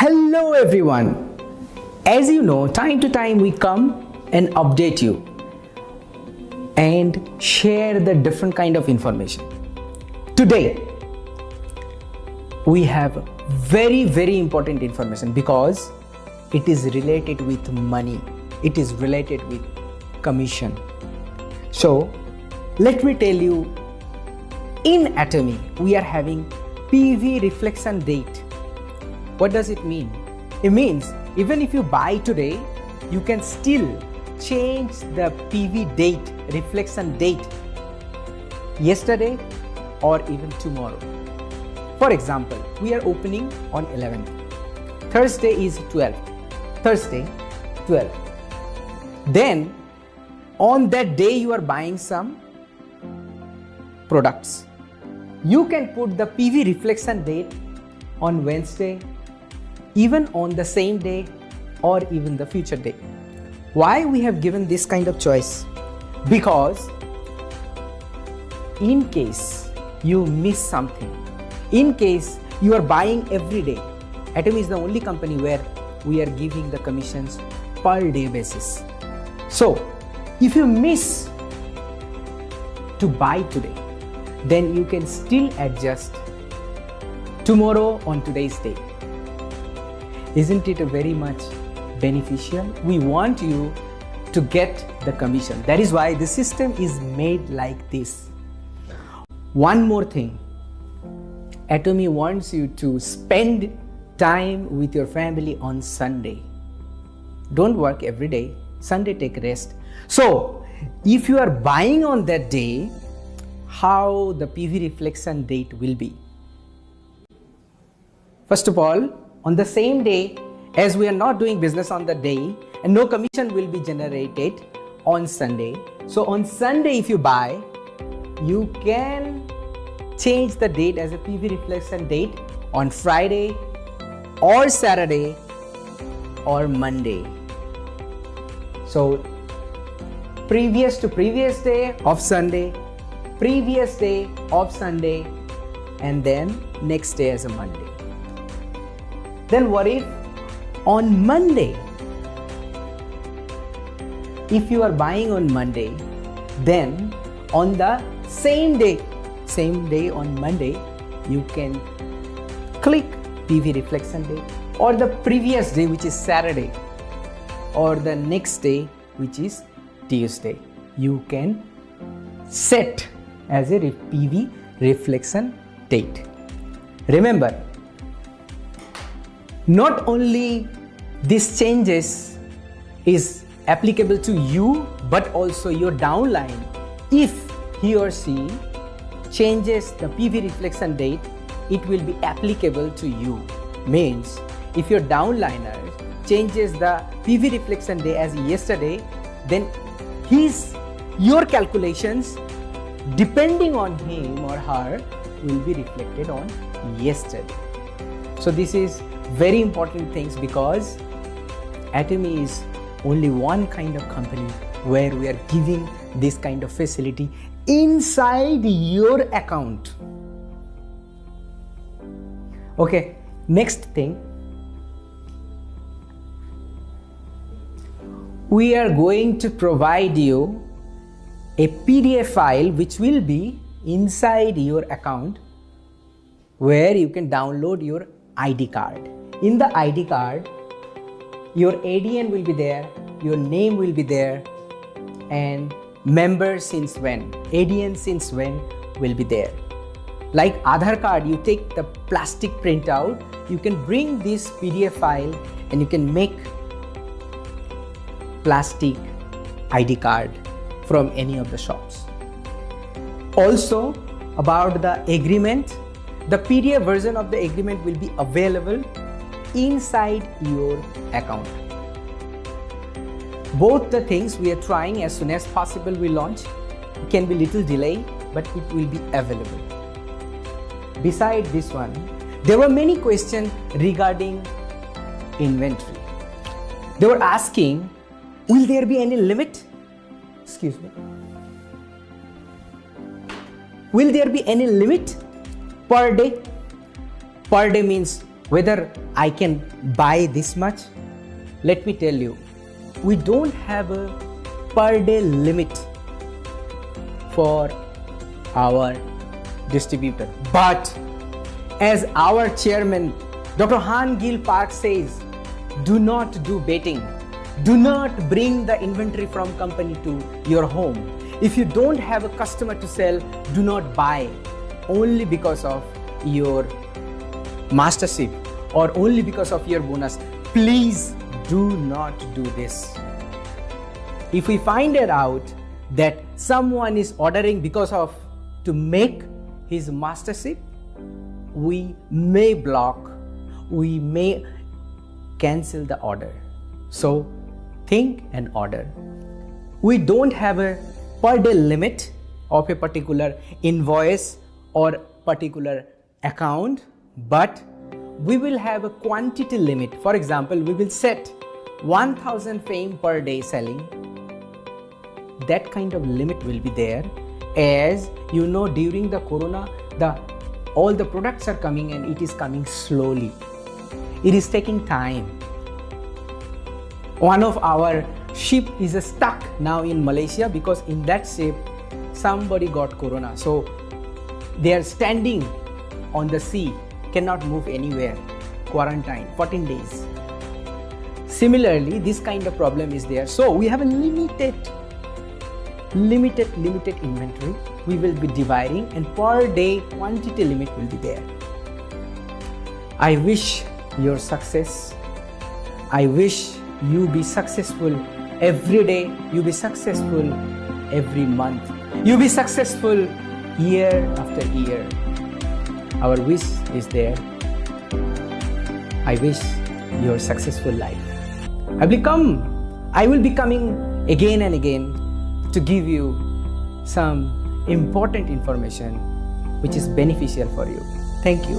Hello everyone. As you know, time to time we come and update you and share the different kind of information. Today we have very important information because it is related with money. It is related with commission. So let me tell you, in Atomy we are having PV reflection date. What does it mean? It means even if you buy today, you can still change the PV date, reflection date, yesterday or even tomorrow. For example, we are opening on 11th. Thursday is 12th. Thursday, 12th. Then on that day you are buying some products. You can put the PV reflection date on Wednesday, even on the same day or even the future day. Why we have given this kind of choice? Because in case you miss something, in case you are buying every day, Atomy is the only company where we are giving the commissions per day basis. So if you miss to buy today, then you can still adjust tomorrow on today's day. Isn't it a very much beneficial? We want you to get the commission. That is why the system is made like this. One more thing, Atomy wants you to spend time with your family on Sunday. Don't work every day. Sunday take rest. So if you are buying on that day, how the PV reflection date will be? First of all, on the same day, as we are not doing business on the day and no commission will be generated on Sunday. So on Sunday if you buy, you can change the date as a PV reflection date on Friday or Saturday or Monday. So previous to previous day of Sunday, previous day of Sunday, and then next day as a Monday. Then what if on Monday, if you are buying on Monday, then on the same day on Monday, you can click PV reflection day, or the previous day which is Saturday, or the next day which is Tuesday. You can set as a PV reflection date. Remember, not only these changes is applicable to you, but also your downline. If he or she changes the PV reflection date, it will be applicable to you. Means if your downliner changes the PV reflection day as yesterday, then your calculations depending on him or her will be reflected on yesterday. So this is very important things, because Atomy is only one kind of company where we are giving this kind of facility inside your account. Okay, next thing, we are going to provide you a PDF file which will be inside your account, where you can download your ID card. In the ID card, your ADN will be there, your name will be there, and member since when, ADN since when will be there. Like Aadhaar card, you take the plastic printout, you can bring this PDF file and you can make plastic ID card from any of the shops. Also about the agreement, the PDF version of the agreement will be available inside your account. Both the things we are trying as soon as possible we launch. It can be little delay, but it will be available. Beside this one, there were many questions regarding inventory. They were asking, will there be any limit? Excuse me. Will there be any limit per day? Per day means whether I can buy this much. Let me tell you, we don't have a per day limit for our distributor. But as our chairman, Dr. Han Gil Park says, do not do betting. Do not bring the inventory from company to your home. If you don't have a customer to sell, do not buy only because of your mastership or only because of your bonus. Please do not do this. If we find it out that someone is ordering because of to make his mastership, we may block, we may cancel the order. So think and order. We don't have a per day limit of a particular invoice or particular account, but we will have a quantity limit. For example, we will set 1000 frame per day selling. That kind of limit will be there. As you know, during the corona, all the products are coming and it is coming slowly. It is taking time. One of our ship is stuck now in Malaysia because in that ship somebody got corona. So they are standing on the sea, cannot move anywhere, quarantine, 14 days. Similarly, this kind of problem is there. So we have a limited inventory. We will be dividing and per day quantity limit will be there. I wish your success. I wish you be successful every day. You be successful every month. You be successful year after year. Our wish is there. I wish your successful life. I will be coming again and again to give you some important information which is beneficial for you. Thank you.